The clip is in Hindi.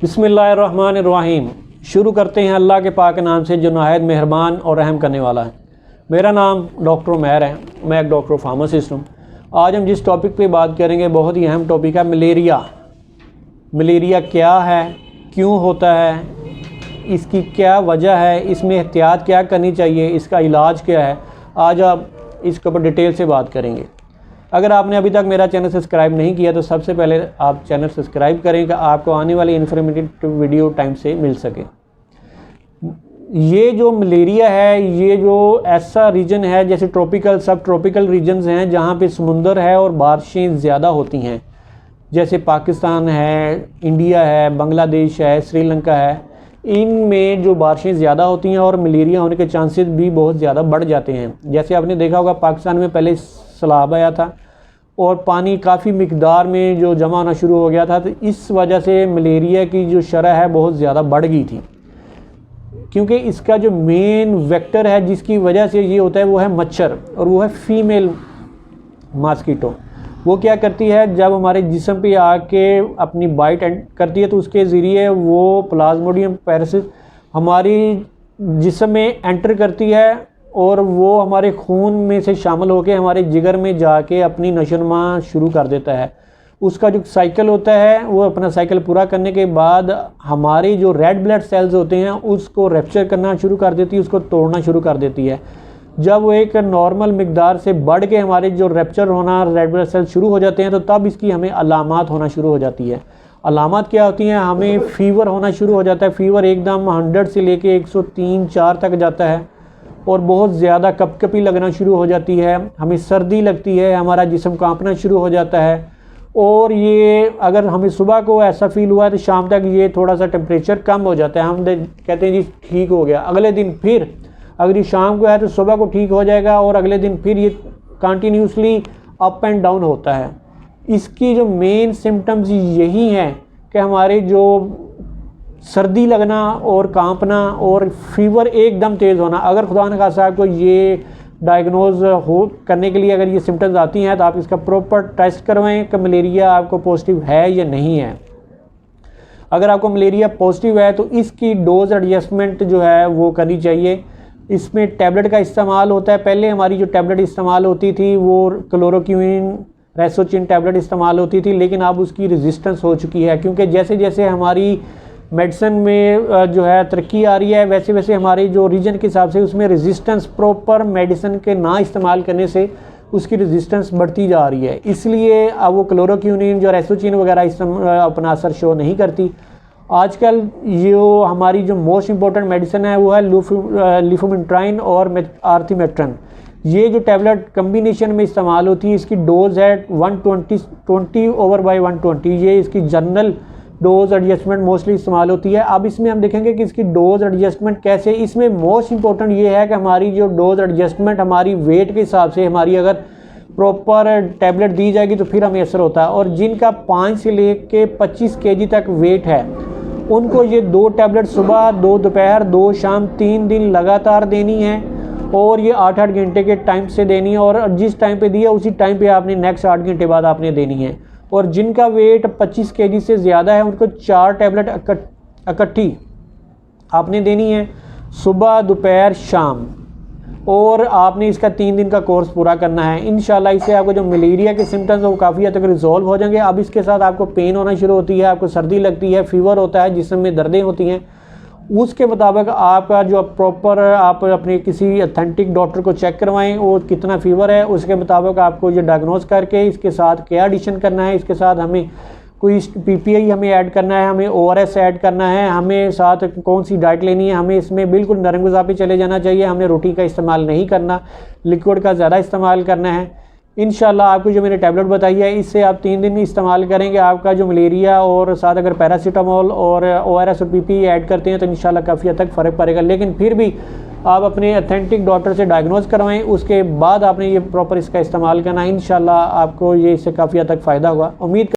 बिस्मिल्लाहिर्रहमानिर्रहीम। शुरू करते हैं अल्लाह के पाक नाम से जो नहायत मेहरबान और रहम करने वाला है। मेरा नाम डॉक्टर उमैर है, मैं एक डॉक्टर फार्मासिस्ट हूँ। आज हम जिस टॉपिक पे बात करेंगे बहुत ही अहम टॉपिक है मलेरिया। मलेरिया क्या है, क्यों होता है, इसकी क्या वजह है, इसमें एहतियात क्या करनी चाहिए, इसका इलाज क्या है, आज आप इसके ऊपर डिटेल से बात करेंगे। अगर आपने अभी तक मेरा चैनल सब्सक्राइब नहीं किया तो सबसे पहले आप चैनल सब्सक्राइब करें कि आपको आने वाली इन्फॉर्मेटिव वीडियो टाइम से मिल सके। ये जो मलेरिया है, ये जो ऐसा रीजन है जैसे ट्रॉपिकल सब ट्रॉपिकल रीजन्स हैं जहाँ पे समुंदर है और बारिशें ज़्यादा होती हैं, जैसे पाकिस्तान है, इंडिया है, बांग्लादेश है, श्रीलंका है। इनमें जो बारिशें ज़्यादा होती हैं और मलेरिया होने के चांसेस भी बहुत ज़्यादा बढ़ जाते हैं। जैसे आपने देखा होगा पाकिस्तान में पहले सैलाब आया था और पानी काफ़ी मिकदार में जो जमा होना शुरू हो गया था, तो इस वजह से मलेरिया की जो शरह है बहुत ज़्यादा बढ़ गई थी, क्योंकि इसका जो मेन वेक्टर है जिसकी वजह से ये होता है वो है मच्छर, और वो है फीमेल मॉस्किटो। वो क्या करती है, जब हमारे जिस्म पे आके अपनी बाइट करती है तो उसके ज़रिए वो प्लाज्मोडियम पैरासिट हमारी जिस्म में एंटर करती है और वो हमारे खून में से शामिल होकर हमारे जिगर में जाके अपनी नशोनुमा शुरू कर देता है। उसका जो साइकिल होता है वो अपना साइकिल पूरा करने के बाद हमारे जो रेड ब्लड सेल्स होते हैं उसको रैप्चर करना शुरू कर देती है, उसको तोड़ना शुरू कर देती है। जब वो एक नॉर्मल मिकदार से बढ़ के हमारे जो रैप्चर होना रेड ब्लड सेल्स शुरू हो जाते हैं तो तब इसकी हमें अलामात होना शुरू हो जाती है। अलामात क्या होती हैं, हमें फ़ीवर होना शुरू हो जाता है। फ़ीवर एकदम 100 से लेके 103-4 तक जाता है और बहुत ज़्यादा कपकपी लगना शुरू हो जाती है, हमें सर्दी लगती है, हमारा जिस्म कांपना शुरू हो जाता है। और ये अगर हमें सुबह को ऐसा फील हुआ है तो शाम तक ये थोड़ा सा टेम्परेचर कम हो जाता है, हम कहते हैं जी ठीक हो गया। अगले दिन फिर अगर ये शाम को है तो सुबह को ठीक हो जाएगा और अगले दिन फिर ये कंटिन्यूसली अप एंड डाउन होता है। इसकी जो मेन सिम्टम्स यही हैं कि हमारे जो सर्दी लगना और कांपना और फीवर एकदम तेज़ होना। अगर खुदा न खास्ता आपको ये डायग्नोज हो करने के लिए अगर ये सिम्टम्स आती हैं तो आप इसका प्रॉपर टेस्ट करवाएं कि मलेरिया आपको पॉजिटिव है या नहीं है। अगर आपको मलेरिया पॉजिटिव है तो इसकी डोज एडजस्टमेंट जो है वो करनी चाहिए। इसमें टैबलेट का इस्तेमाल होता है। पहले हमारी जो टैबलेट इस्तेमाल होती थी वो क्लोरोक्विन रेसोचिन टैबलेट इस्तेमाल होती थी, लेकिन अब उसकी रेजिस्टेंस हो चुकी है, क्योंकि जैसे जैसे हमारी मेडिसिन में जो है तरक्की आ रही है वैसे वैसे हमारे जो रीजन के हिसाब से उसमें रेजिस्टेंस प्रॉपर मेडिसिन के ना इस्तेमाल करने से उसकी रेजिस्टेंस बढ़ती जा रही है। इसलिए अब वो क्लोरोक्विन जो रेसोचिन वगैरह अपना असर शो नहीं करती। आजकल जो हमारी जो मोस्ट इम्पोर्टेंट मेडिसिन है वो है लिफोमिट्राइन और आर्थिमेट्रन। ये जो टैबलेट कम्बिनेशन में इस्तेमाल होती है, इसकी डोज है 120/120। ये इसकी जनरल डोज एडजस्टमेंट मोस्टली इस्तेमाल होती है। अब इसमें हम देखेंगे कि इसकी डोज एडजस्टमेंट कैसे। इसमें मोस्ट इंपॉर्टेंट ये है कि हमारी जो डोज एडजस्टमेंट हमारी वेट के हिसाब से हमारी अगर प्रॉपर टैबलेट दी जाएगी तो फिर हमें असर होता है। और जिनका 5 से लेके 25 kg तक वेट है उनको ये 2 टैबलेट सुबह, 2 दोपहर, 2 शाम 3 दिन लगातार देनी है और ये 8-8 घंटे के टाइम से देनी है। और जिस टाइम पे दिया उसी टाइम पे आपने नेक्स्ट 8 घंटे बाद आपने देनी है। और जिनका वेट 25 kg से ज़्यादा है उनको 4 टैबलेट इकट्ठी आपने देनी है, सुबह, दोपहर, शाम। और आपने इसका 3 दिन का कोर्स पूरा करना है। इंशाल्लाह इससे आपको जो मलेरिया के सिम्टम्स है वो काफ़ी हद तक रिजॉल्व हो जाएंगे। अब इसके साथ आपको पेन होना शुरू होती है, आपको सर्दी लगती है, फीवर होता है, जिस्म में दर्दें होती हैं। उसके मुताबिक आपका जो प्रॉपर आप अपने किसी अथेंटिक डॉक्टर को चेक करवाएं और कितना फ़ीवर है उसके मुताबिक आपको ये डायग्नोज करके इसके साथ क्या एडिशन करना है। इसके साथ हमें कोई PPI हमें ऐड करना है, हमें ORS ऐड करना है, हमें साथ कौन सी डाइट लेनी है। हमें इसमें बिल्कुल नरम ग़िज़ा पे चले जाना चाहिए। हमने रोटी का इस्तेमाल नहीं करना, लिक्विड का ज़्यादा इस्तेमाल करना है। इंशाल्लाह आपको जो मैंने टैबलेट बताई है इससे आप 3 दिन में इस्तेमाल करेंगे, आपका जो मलेरिया और साथ अगर पैरासीटामोल और ORS और PPI ऐड करते हैं तो इंशाल्लाह काफ़ी हद तक फ़र्क पड़ेगा। लेकिन फिर भी आप अपने अथेंटिक डॉक्टर से डायग्नोज करवाएं, उसके बाद आपने ये प्रॉपर इसका इस्तेमाल करना। इंशाल्लाह आपको ये इससे काफ़ी हद तक फ़ायदा होगा। उम्मीद